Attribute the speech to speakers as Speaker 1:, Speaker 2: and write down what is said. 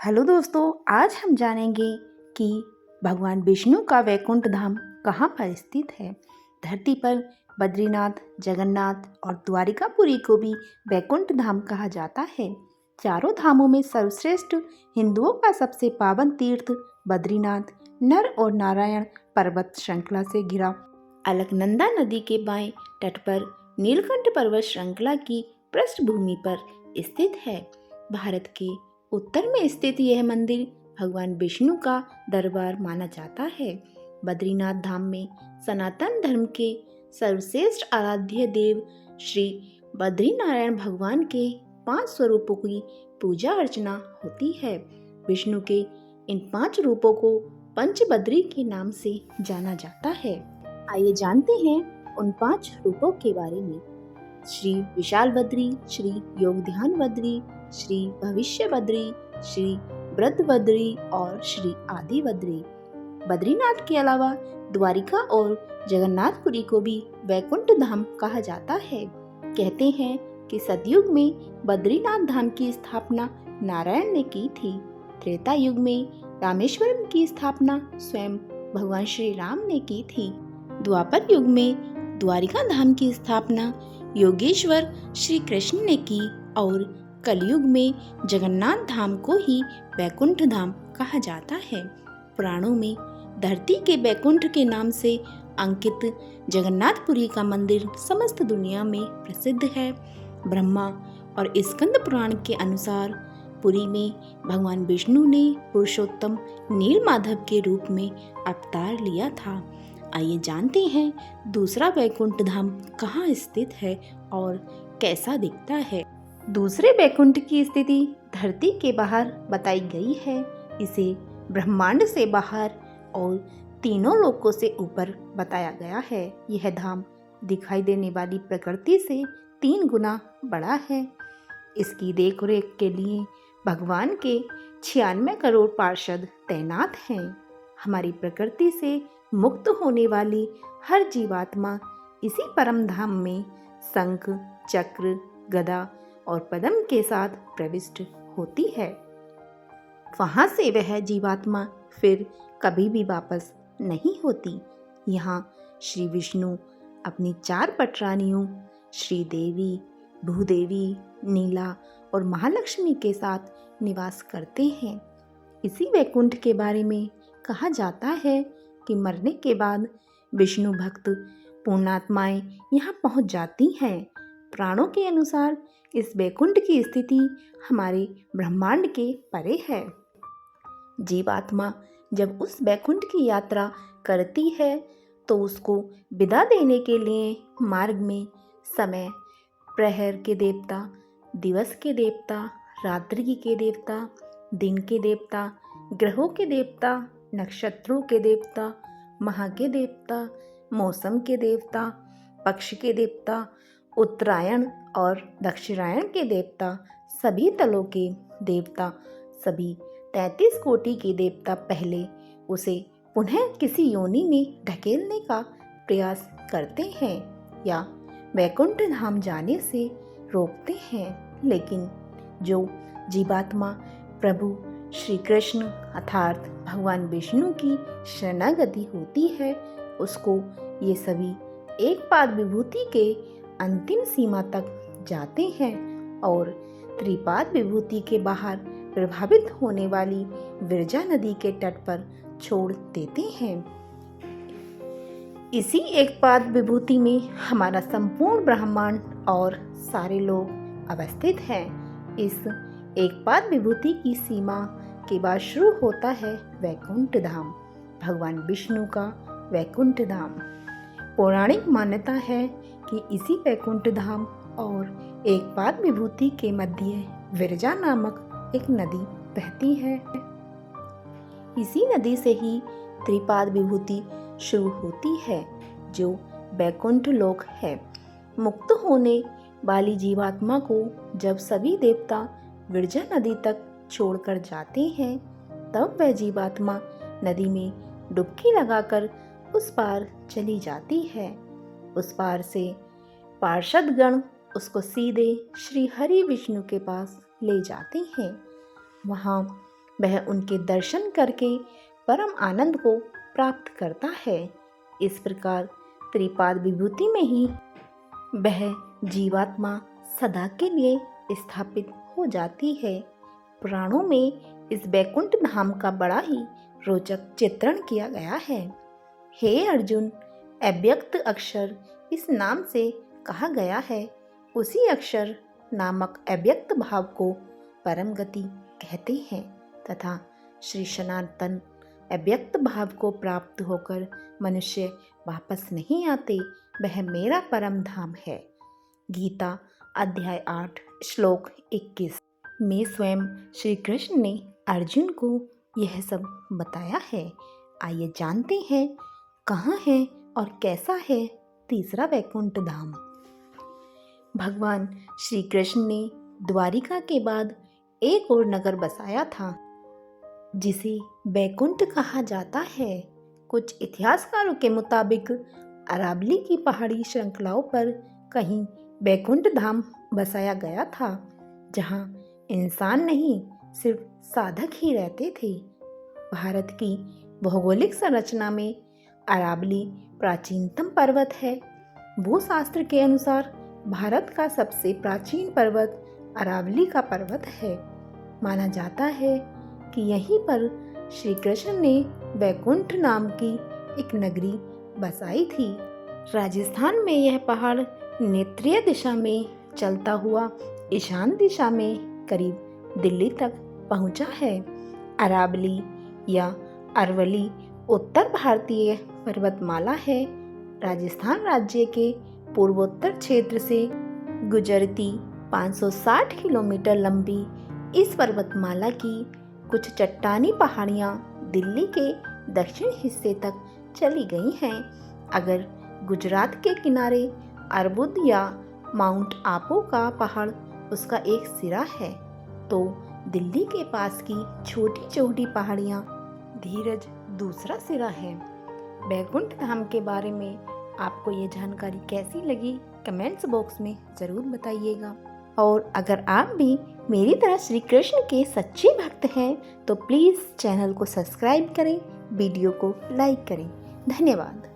Speaker 1: Hello दोस्तों, आज हम जानेंगे कि भगवान विष्णु का वैकुंठ धाम कहाँ पर स्थित है। धरती पर बद्रीनाथ, जगन्नाथ और द्वारिकापुरी को भी वैकुंठ धाम कहा जाता है। चारों धामों में सर्वश्रेष्ठ हिंदुओं का सबसे पावन तीर्थ बद्रीनाथ नर और नारायण पर्वत श्रृंखला से घिरा अलकनंदा नदी के बाएं तट पर नीलकंठ पर्वत श्रृंखला की पृष्ठभूमि पर स्थित है। भारत के उत्तर में स्थित यह मंदिर भगवान विष्णु का दरबार माना जाता है। बद्रीनाथ धाम में सनातन धर्म के सर्वश्रेष्ठ आराध्य देव श्री बद्रीनारायण भगवान के 5 स्वरूपों की पूजा अर्चना होती है। विष्णु के इन 5 रूपों को पंचबद्री के नाम से जाना जाता है। आइए जानते हैं उन 5 रूपों के बारे में। श्री विशाल बद्री, श्री योग ध्यान बद्री, श्री भविष्य बद्री, श्री वृद्ध बद्री और श्री आदि बद्री। बद्रीनाथ के अलावा द्वारिका और जगन्नाथपुरी को भी वैकुंठ धाम कहा जाता है। कहते हैं कि सतयुग में बद्रीनाथ धाम की स्थापना नारायण ने की थी। त्रेता युग में रामेश्वरम की स्थापना स्वयं भगवान श्री राम ने की थी। द्वापर युग में द्वारिका धाम की स्थापना योगेश्वर श्री कृष्ण ने की और कलयुग में जगन्नाथ धाम को ही वैकुंठ धाम कहा जाता है। पुराणों में धरती के वैकुंठ के नाम से अंकित जगन्नाथपुरी का मंदिर समस्त दुनिया में प्रसिद्ध है। ब्रह्मा और स्कंद पुराण के अनुसार पुरी में भगवान विष्णु ने पुरुषोत्तम नीलमाधव के रूप में अवतार लिया था। आइए जानते हैं दूसरा वैकुंठ धाम कहाँ स्थित है और कैसा दिखता है। दूसरे वैकुंठ की स्थिति धरती के बाहर बताई गई है। इसे ब्रह्मांड से बाहर और तीनों लोकों से ऊपर बताया गया है। यह धाम दिखाई देने वाली प्रकृति से 3 गुना बड़ा है। इसकी देखरेख के लिए भगवान के 96 करोड़ पार्षद तैनात हैं। हमारी प्रकृति से मुक्त होने वाली हर जीवात्मा इसी परम धाम में शंख, चक्र, गदा और पद्म के साथ प्रविष्ट होती है। वहां से वह जीवात्मा फिर कभी भी वापस नहीं होती। यहाँ श्री विष्णु अपनी 4 पटरानियों श्रीदेवी, भूदेवी, नीला और महालक्ष्मी के साथ निवास करते हैं। इसी वैकुंठ के बारे में कहा जाता है कि मरने के बाद विष्णु भक्त पुण्यात्माएं यहाँ पहुँच जाती हैं। पुराणों के अनुसार इस वैकुंठ की स्थिति हमारे ब्रह्मांड के परे है। जीवात्मा जब उस वैकुंठ की यात्रा करती है तो उसको विदा देने के लिए मार्ग में समय, प्रहर के देवता, दिवस के देवता, रात्रि के देवता, दिन के देवता, ग्रहों के देवता, नक्षत्रों के देवता, माह के देवता, मौसम के देवता, पक्ष के देवता, उत्तरायण और दक्षिणायन के देवता, सभी तलों के देवता, सभी 33 कोटि के देवता पहले उसे पुनः किसी योनि में ढकेलने का प्रयास करते हैं या वैकुंठ धाम जाने से रोकते हैं। लेकिन जो जीवात्मा प्रभु श्री कृष्ण अर्थात भगवान विष्णु की शरणागति होती है उसको ये सभी एक पाद विभूति के अंतिम सीमा तक जाते हैं और त्रिपाद विभूति के बाहर प्रभावित होने वाली विरजा नदी के तट पर छोड़ देते हैं। इसी एक पाद विभूति में हमारा संपूर्ण ब्रह्मांड और सारे लोग अवस्थित हैं। इस एक पाद विभूति की सीमा के बाद शुरू होता है वैकुंठ धाम, भगवान विष्णु का वैकुंठ धाम। पौराणिक मान्यता है कि इसी वैकुंठ धाम और एक पाद विभूति के मध्य विरजा नामक एक नदी बहती है। इसी नदी से ही त्रिपाद विभूति शुरू होती है जो वैकुंठ लोक है। मुक्त होने वाली जीवात्मा को जब सभी देवता विरजा नदी तक छोड़कर जाते हैं तब वह जीवात्मा नदी में डुबकी लगाकर उस पार चली जाती है। उस पार से पार्षदगण उसको सीधे श्री हरि विष्णु के पास ले जाते हैं। वहाँ वह उनके दर्शन करके परम आनंद को प्राप्त करता है। इस प्रकार त्रिपाद विभूति में ही वह जीवात्मा सदा के लिए स्थापित हो जाती है। पुराणों में इस बैकुंठ धाम का बड़ा ही रोचक चित्रण किया गया है। हे अर्जुन, अव्यक्त अक्षर इस नाम से कहा गया है। उसी अक्षर नामक अव्यक्त भाव को परम गति कहते हैं तथा श्री सनातन अव्यक्त भाव को प्राप्त होकर मनुष्य वापस नहीं आते, वह मेरा परम धाम है। गीता अध्याय 8 श्लोक 21 में स्वयं श्री कृष्ण ने अर्जुन को यह सब बताया है। आइए जानते हैं कहाँ है और कैसा है तीसरा वैकुंठ धाम। भगवान श्री कृष्ण ने द्वारिका के बाद एक और नगर बसाया था जिसे बैकुंठ कहा जाता है। कुछ इतिहासकारों के मुताबिक अरावली की पहाड़ी श्रृंखलाओं पर कहीं बैकुंठ धाम बसाया गया था, जहां इंसान नहीं सिर्फ साधक ही रहते थे। भारत की भौगोलिक संरचना में अरावली प्राचीनतम पर्वत है। भूशास्त्र के अनुसार भारत का सबसे प्राचीन पर्वत अरावली का पर्वत है। माना जाता है कि यहीं पर श्री कृष्ण ने बैकुंठ नाम की एक नगरी बसाई थी। राजस्थान में यह पहाड़ नेत्रीय दिशा में चलता हुआ ईशान दिशा में करीब दिल्ली तक पहुंचा है। अरावली या अरवली उत्तर भारतीय पर्वतमाला है। राजस्थान राज्य के पूर्वोत्तर क्षेत्र से गुजरती 560 किलोमीटर लंबी इस पर्वतमाला की कुछ चट्टानी पहाड़ियाँ दिल्ली के दक्षिण हिस्से तक चली गई हैं। अगर गुजरात के किनारे अर्बुद या माउंट आबू का पहाड़ उसका एक सिरा है, तो दिल्ली के पास की छोटी छोटी पहाड़ियाँ धीरज दूसरा सिरा है। बैकुंठ धाम के बारे में आपको ये जानकारी कैसी लगी कमेंट्स बॉक्स में ज़रूर बताइएगा। और अगर आप भी मेरी तरह श्री कृष्ण के सच्चे भक्त हैं तो प्लीज़ चैनल को सब्सक्राइब करें, वीडियो को लाइक करें। धन्यवाद।